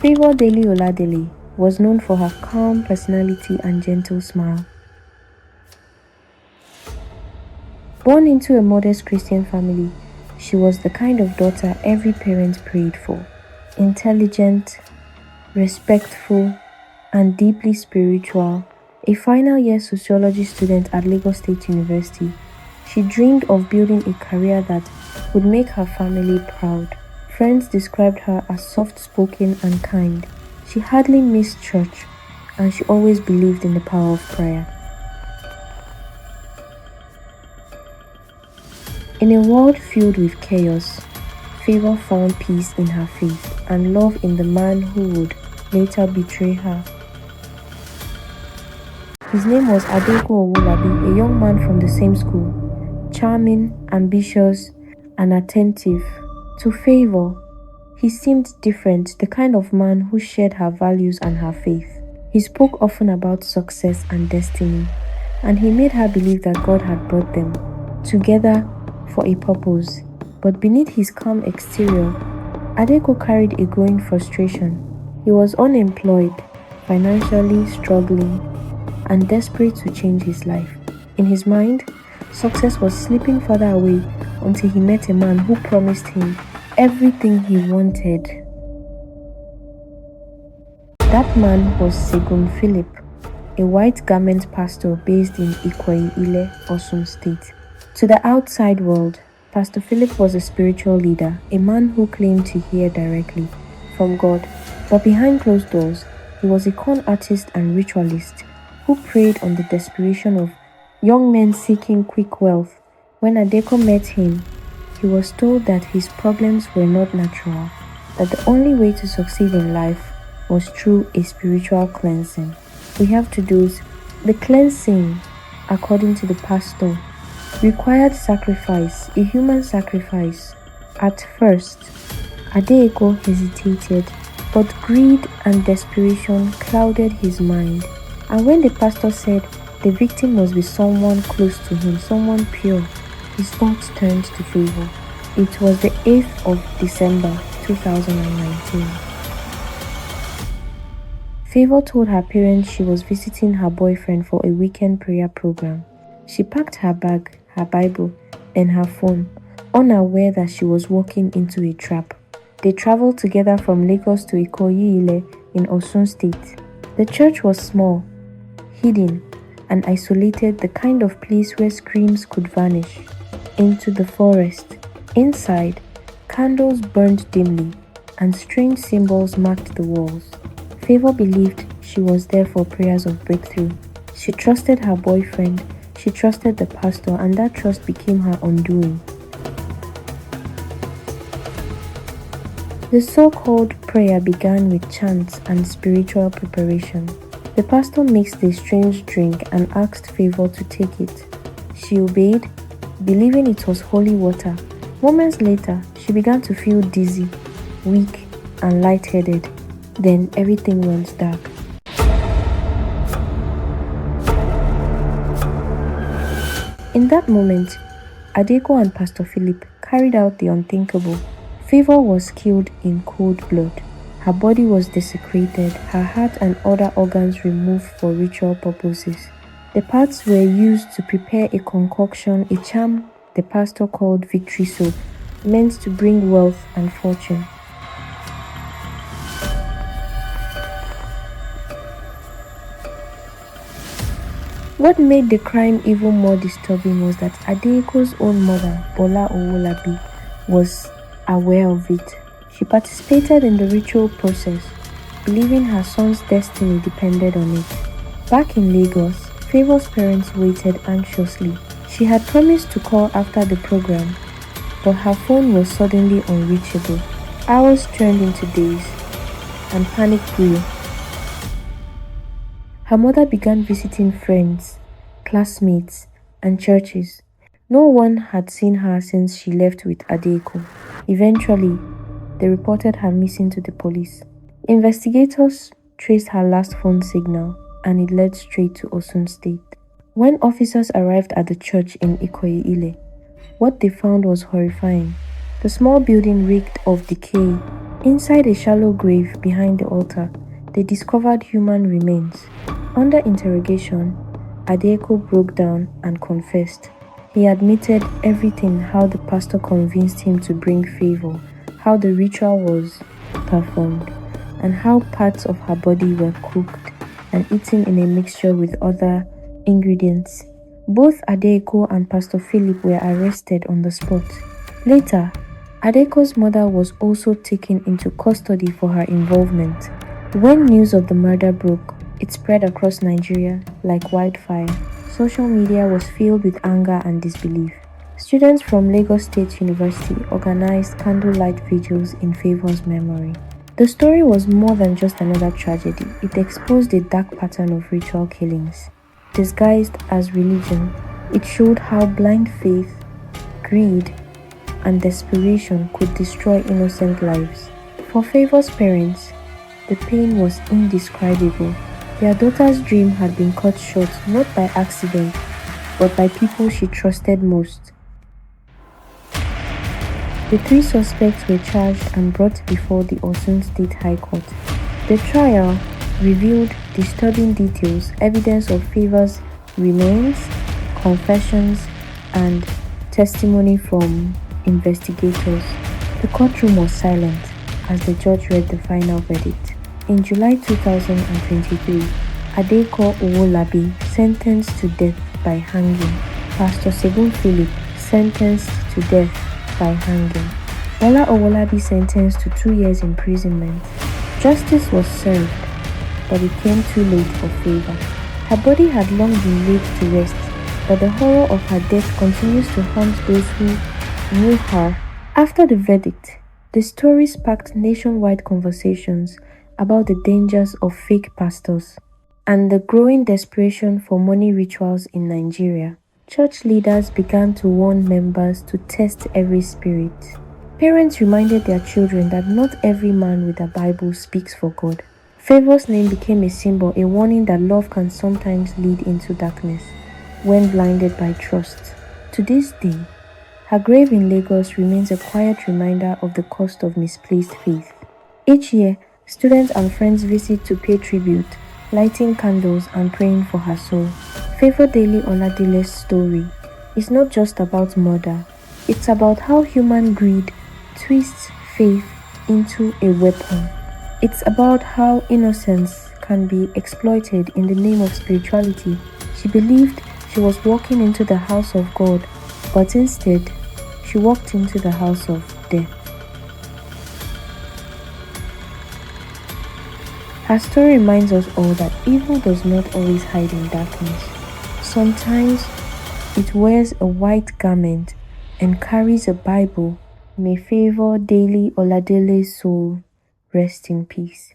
Favour Dele Oladele was known for her calm personality and gentle smile. Born into a modest Christian family, she was the kind of daughter every parent prayed for. Intelligent, respectful, and deeply spiritual. A final year sociology student at Lagos State University, she dreamed of building a career that would make her family proud. Friends described her as soft-spoken and kind. She hardly missed church, and she always believed in the power of prayer. In a world filled with chaos, Favour found peace in her faith and love in the man who would later betray her. His name was Adeko Owolabi, a young man from the same school, charming, ambitious, and attentive. To Favour, he seemed different, the kind of man who shared her values and her faith. He spoke often about success and destiny, and he made her believe that God had brought them together for a purpose. But beneath his calm exterior, Adeko carried a growing frustration. He was unemployed, financially struggling, and desperate to change his life. In his mind, success was slipping further away until he met a man who promised him everything he wanted. That man was Segun Philip, a white garment pastor based in Ikwe-Ile, Osun State. To the outside world, Pastor Philip was a spiritual leader, a man who claimed to hear directly from God. But behind closed doors, he was a con artist and ritualist who preyed on the desperation of young men seeking quick wealth. When Adeko met him, he was told that his problems were not natural, that the only way to succeed in life was through a spiritual cleansing. We have to do it. The cleansing, according to the pastor, required sacrifice, a human sacrifice. At first, Adeko hesitated, but greed and desperation clouded his mind. And when the pastor said the victim must be someone close to him, someone pure, his thoughts turned to Favour. It was the 8th of December 2019. Favour told her parents she was visiting her boyfriend for a weekend prayer program. She packed her bag, her Bible, and her phone, unaware that she was walking into a trap. They traveled together from Lagos to Ikoyi-Ile in Osun State. The church was small, hidden, and isolated, the kind of place where screams could vanish into the forest. Inside, candles burned dimly, and strange symbols marked the walls. Favour believed she was there for prayers of breakthrough. She trusted her boyfriend, she trusted the pastor, and that trust became her undoing. The so-called prayer began with chants and spiritual preparation. The pastor mixed a strange drink and asked Favour to take it. She obeyed, believing it was holy water. Moments later, she began to feel dizzy, weak, and lightheaded. Then everything went dark. In that moment, Adeko and Pastor Philip carried out the unthinkable. Favour was killed in cold blood. Her body was desecrated, her heart and other organs removed for ritual purposes. The parts were used to prepare a concoction, a charm the pastor called victory soap, meant to bring wealth and fortune. What made the crime even more disturbing was that Adeko's own mother, Bola Owolabi, was aware of it. She participated in the ritual process, believing her son's destiny depended on it. Back in Lagos, Favour's parents waited anxiously. She had promised to call after the program, but her phone was suddenly unreachable. Hours turned into days, and panic grew. Her mother began visiting friends, classmates, and churches. No one had seen her since she left with Adeko. Eventually, they reported her missing to the police. Investigators traced her last phone signal, and it led straight to Osun State. When officers arrived at the church in Ikoyi-Ile, what they found was horrifying. The small building reeked of decay, Inside a shallow grave behind the altar, they discovered human remains. Under interrogation, Adeko broke down and confessed. He admitted everything: how the pastor convinced him to bring favor, how the ritual was performed, and how parts of her body were cooked and eaten in a mixture with other ingredients. Both Adeko and Pastor Philip were arrested on the spot. Later, Adeko's mother was also taken into custody for her involvement. When news of the murder broke, it spread across Nigeria like wildfire. Social media was filled with anger and disbelief. Students from Lagos State University organized candlelight vigils in Favor's memory. The story was more than just another tragedy. It exposed a dark pattern of ritual killings. Disguised as religion, it showed how blind faith, greed, and desperation could destroy innocent lives. For Favor's parents, the pain was indescribable. Their daughter's dream had been cut short not by accident, but by people she trusted most. The three suspects were charged and brought before the Osun State High Court. The trial revealed disturbing details, evidence of Favor's remains, confessions, and testimony from investigators. The courtroom was silent as the judge read the final verdict. In July 2023, Adeko Owolabi sentenced to death by hanging. Pastor Segun Philip sentenced to death by hanging. Bola Owolabi sentenced to 2 years imprisonment. Justice was served, but it came too late for Favor. Her body had long been laid to rest, but the horror of her death continues to haunt those who knew her. After the verdict, the story sparked nationwide conversations about the dangers of fake pastors and the growing desperation for money rituals in Nigeria. Church leaders began to warn members to test every spirit. Parents reminded their children that not every man with a Bible speaks for God. Favor's name became a symbol, a warning that love can sometimes lead into darkness when blinded by trust. To this day, her grave in Lagos remains a quiet reminder of the cost of misplaced faith. Each year, students and friends visit to pay tribute, lighting candles and praying for her soul. Favor Daily Oladele's story is not just about murder, it's about how human greed twists faith into a weapon. It's about how innocence can be exploited in the name of spirituality. She believed she was walking into the house of God, but instead, she walked into the house of death. Her story reminds us all that evil does not always hide in darkness. Sometimes it wears a white garment and carries a Bible. May Favor Daily Oladele's soul rest in peace.